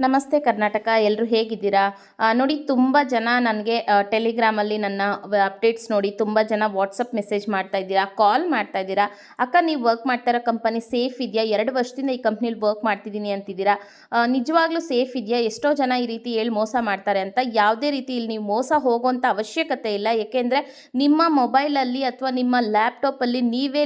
ನಮಸ್ತೆ ಕರ್ನಾಟಕ, ಎಲ್ಲರೂ ಹೇಗಿದ್ದೀರಾ? ನೋಡಿ, ತುಂಬ ಜನ ನನಗೆ ಟೆಲಿಗ್ರಾಮಲ್ಲಿ ನನ್ನ ಅಪ್ಡೇಟ್ಸ್ ನೋಡಿ ತುಂಬ ಜನ ವಾಟ್ಸಪ್ ಮೆಸೇಜ್ ಮಾಡ್ತಾ ಇದ್ದೀರಾ, ಕಾಲ್ ಮಾಡ್ತಾ ಇದ್ದೀರಾ. ಅಕ್ಕ, ನೀವು ವರ್ಕ್ ಮಾಡ್ತಾ ಇರೋ ಕಂಪನಿ ಸೇಫ್ ಇದೆಯಾ? 2 ವರ್ಷದಿಂದ ಈ ಕಂಪ್ನಿಲಿ ವರ್ಕ್ ಮಾಡ್ತಿದ್ದೀನಿ ಅಂತಿದ್ದೀರಾ. ನಿಜವಾಗ್ಲೂ ಸೇಫ್ ಇದೆಯಾ? ಎಷ್ಟೋ ಜನ ಈ ರೀತಿ ಹೇಳಿ ಮೋಸ ಮಾಡ್ತಾರೆ ಅಂತ. ಯಾವುದೇ ರೀತಿ ಇಲ್ಲಿ ನೀವು ಮೋಸ ಹೋಗೋವಂಥ ಅವಶ್ಯಕತೆ ಇಲ್ಲ. ಏಕೆಂದರೆ ನಿಮ್ಮ ಮೊಬೈಲಲ್ಲಿ ಅಥವಾ ನಿಮ್ಮ ಲ್ಯಾಪ್ಟಾಪಲ್ಲಿ ನೀವೇ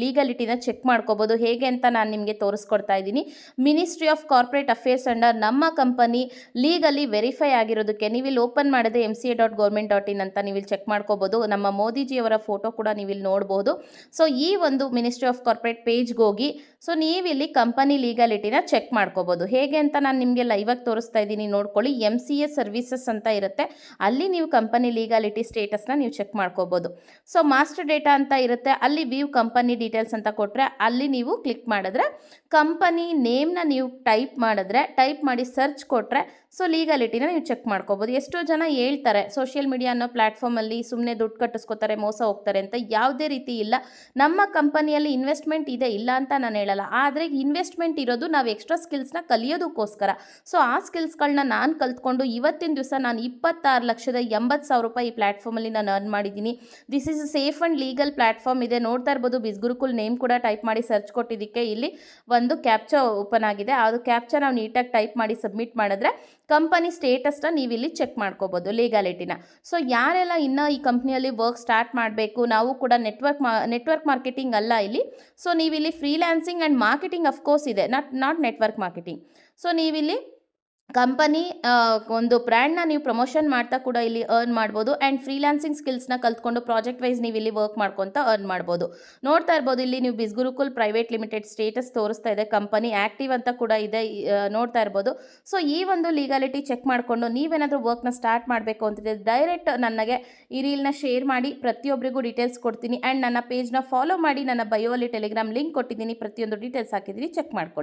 ಲೀಗಲಿಟಿನ ಚೆಕ್ ಮಾಡ್ಕೋಬೋದು. ಹೇಗೆ ಅಂತ ನಾನು ನಿಮಗೆ ತೋರಿಸ್ಕೊಡ್ತಾ ಇದ್ದೀನಿ. Ministry of corporate affairs under ನಮ್ಮ ಕಂಪನಿ ಲೀಗಲಿ ವೆರಿಫೈ ಆಗಿರೋದಕ್ಕೆ ನೀವಿಲ್ಲಿ ಓಪನ್ ಮಾಡಿದ್ರೆ mca.government.in ಅಂತ ನೀವಿಲ್ಲಿ ಚೆಕ್ ಮಾಡ್ಕೋಬೋದು. ನಮ್ಮ ಮೋದಿಜಿಯವರ ಫೋಟೋ ಕೂಡ ನೀವಿಲ್ಲಿ ನೋಡ್ಬೋದು. ಸೊ ಈ ಒಂದು ಮಿನಿಸ್ಟ್ರಿ ಆಫ್ ಕಾರ್ಪೊರೇಟ್ ಪೇಜ್ಗೆ ಹೋಗಿ ಸೊ ನೀವಿಲ್ಲಿ ಕಂಪನಿ ಲೀಗಲಿಟಿನ ಚೆಕ್ ಮಾಡ್ಕೋಬೋದು. ಹೇಗೆ ಅಂತ ನಾನು ನಿಮಗೆ ಲೈವಾಗಿ ತೋರಿಸ್ತಾ ಇದ್ದೀನಿ, ನೋಡ್ಕೊಳ್ಳಿ. MCA ಸರ್ವಿಸಸ್ ಅಂತ ಇರುತ್ತೆ, ಅಲ್ಲಿ ನೀವು ಕಂಪನಿ ಲೀಗಾಲಿಟಿ ಸ್ಟೇಟಸ್ನ ನೀವು ಚೆಕ್ ಮಾಡ್ಕೋಬೋದು. ಸೊ ಮಾಸ್ಟರ್ ಡೇಟಾ ಅಂತ ಇರುತ್ತೆ, ಅಲ್ಲಿ ವ್ಯೂ ಕಂಪನಿ ಡೀಟೇಲ್ಸ್ ಅಂತ ಕೊಟ್ಟರೆ ಅಲ್ಲಿ ನೀವು ಕ್ಲಿಕ್ ಮಾಡಿದ್ರೆ ಕಂಪನಿ ನೇಮ್ನ ನೀವು ಟೈಪ್ ಮಾಡಿ ಸರ್ಚ್ ಕೊಟ್ಟರೆ ಸೊ ಲೀಗಾಲಿಟಿನ ನೀವು ಚೆಕ್ ಮಾಡ್ಕೋಬೋದು. ಎಷ್ಟೋ ಜನ ಹೇಳ್ತಾರೆ ಸೋಷಿಯಲ್ ಮೀಡಿಯಾ ಅನ್ನೋ ಪ್ಲ್ಯಾಟ್ಫಾರ್ಮಲ್ಲಿ ಸುಮ್ಮನೆ ದುಡ್ಡು ಕಟ್ಟಿಸ್ಕೋತಾರೆ, ಮೋಸ ಹೋಗ್ತಾರೆ ಅಂತ. ಯಾವುದೇ ರೀತಿ ಇಲ್ಲ. ನಮ್ಮ ಕಂಪನಿಯಲ್ಲಿ ಇನ್ವೆಸ್ಟ್ಮೆಂಟ್ ಇದೆ, ಇಲ್ಲ ಅಂತ ನಾನು ಹೇಳಲ್ಲ. ಆದರೆ ಇನ್ವೆಸ್ಟ್ಮೆಂಟ್ ಇರೋದು ನಾವು ಎಕ್ಸ್ಟ್ರಾ ಸ್ಕಿಲ್ಸ್ನ ಕಲಿಯೋದಕ್ಕೋಸ್ಕರ. ಸೊ ಆ ಸ್ಕಿಲ್ಸ್ಗಳನ್ನ ನಾನು ಕಲ್ತ್ಕೊಂಡು ಇವತ್ತಿನ ದಿವಸ ನಾನು 26,80,000 ರೂಪಾಯಿ ಈ ಪ್ಲ್ಯಾಟ್ಫಾರ್ಮಲ್ಲಿ ನಾನು ಅರ್ನ್ ಮಾಡಿದ್ದೀನಿ. This is safe and legal platform ಇದೆ, ನೋಡ್ತಾ ಇರ್ಬೋದು. ಬಿಸ್ಗುರುಕುಲ್ ನೇಮ್ ಕೂಡ ಟೈಪ್ ಮಾಡಿ ಸರ್ಚ್ ಕೊಟ್ಟಿದ್ದಕ್ಕೆ ಇಲ್ಲಿ ಒಂದು ಕ್ಯಾಪ್ಚಾ ಓಪನ್ ಆಗಿದೆ. ಅದು ಕ್ಯಾಪ್ಚಾ ನಾವು ನೀಟಾಗಿ ಟೈಪ್ ಮಾಡಿ ಸಬ್ಮಿಟ್ ಮಾಡಿದ್ರೆ ಕಂಪನಿ ಸ್ಟೇಟಸ್ನ ನೀವಿಲ್ಲಿ ಚೆಕ್ ಮಾಡ್ಕೋಬೋದು, ಲೀಗಾಲಿಟಿನ. ಸೊ ಯಾರೆಲ್ಲ ಇನ್ನೂ ಈ ಕಂಪ್ನಿಯಲ್ಲಿ ವರ್ಕ್ ಸ್ಟಾರ್ಟ್ ಮಾಡಬೇಕು, ನಾವು ಕೂಡ ನೆಟ್ವರ್ಕ್ ಮಾರ್ಕೆಟಿಂಗ್ ಅಲ್ಲ ಇಲ್ಲಿ. ಸೊ ನೀವಿಲ್ಲಿ ಫ್ರೀಲ್ಯಾನ್ಸಿಂಗ್ ಆ್ಯಂಡ್ ಮಾರ್ಕೆಟಿಂಗ್ ಅಫ್ಕೋರ್ಸ್ ಇದೆ, ನಾಟ್ ನೆಟ್ವರ್ಕ್ ಮಾರ್ಕೆಟಿಂಗ್. ಸೊ ನೀವಿಲ್ಲಿ ಕಂಪನಿ ಒಂದು ಬ್ರ್ಯಾಂಡ್ನ ನೀವು ಪ್ರಮೋಷನ್ ಮಾಡ್ತಾ ಕೂಡ ಇಲ್ಲಿ ಅರ್ನ್ ಮಾಡ್ಬೋದು. ಆ್ಯಂಡ್ ಫ್ರೀಲ್ಯಾನ್ಸಿಂಗ್ ಸ್ಕಿಲ್ಸ್ನ ಕಲ್ತ್ಕೊಂಡು ಪ್ರಾಜೆಕ್ಟ್ ವೈಸ್ ನೀವು ಇಲ್ಲಿ ವರ್ಕ್ ಮಾಡ್ಕೊತ ಅರ್ನ್ ಮಾಡ್ಬೋದು. ನೋಡ್ತಾ ಇರ್ಬೋದು, ಇಲ್ಲಿ ನೀವು ಬಿಸ್ಗುರುಕುಲ್ ಪ್ರೈವೇಟ್ ಲಿಮಿಟೆಡ್ ಸ್ಟೇಟಸ್ ತೋರಿಸ್ತಾ ಇದೆ, ಕಂಪನಿ ಆ್ಯಕ್ಟಿವ್ ಅಂತ ಕೂಡ ಇದೆ, ನೋಡ್ತಾ ಇರ್ಬೋದು. ಸೊ ಈ ಒಂದು ಲೀಗಾಲಿಟಿ ಚೆಕ್ ಮಾಡಿಕೊಂಡು ನೀವೇನಾದರೂ ವರ್ಕ್ನ ಸ್ಟಾರ್ಟ್ ಮಾಡಬೇಕು ಅಂತಿದೆ, ಡೈರೆಕ್ಟ್ ನನಗೆ ಈ ರೀಲ್ನ ಶೇರ್ ಮಾಡಿ, ಪ್ರತಿಯೊಬ್ಬರಿಗೂ ಡೀಟೇಲ್ಸ್ ಕೊಡ್ತೀನಿ. ಆ್ಯಂಡ್ ನನ್ನ ಪೇಜ್ನ ಫಾಲೋ ಮಾಡಿ, ನನ್ನ ಬಯೋಲ್ಲಿ ಟೆಲಿಗ್ರಾಮ್ ಲಿಂಕ್ ಕೊಟ್ಟಿದ್ದೀನಿ, ಪ್ರತಿಯೊಂದು ಡೀಟೇಲ್ಸ್ ಹಾಕಿದ್ದೀನಿ, ಚೆಕ್ ಮಾಡ್ಕೊಳ್ಳಿ.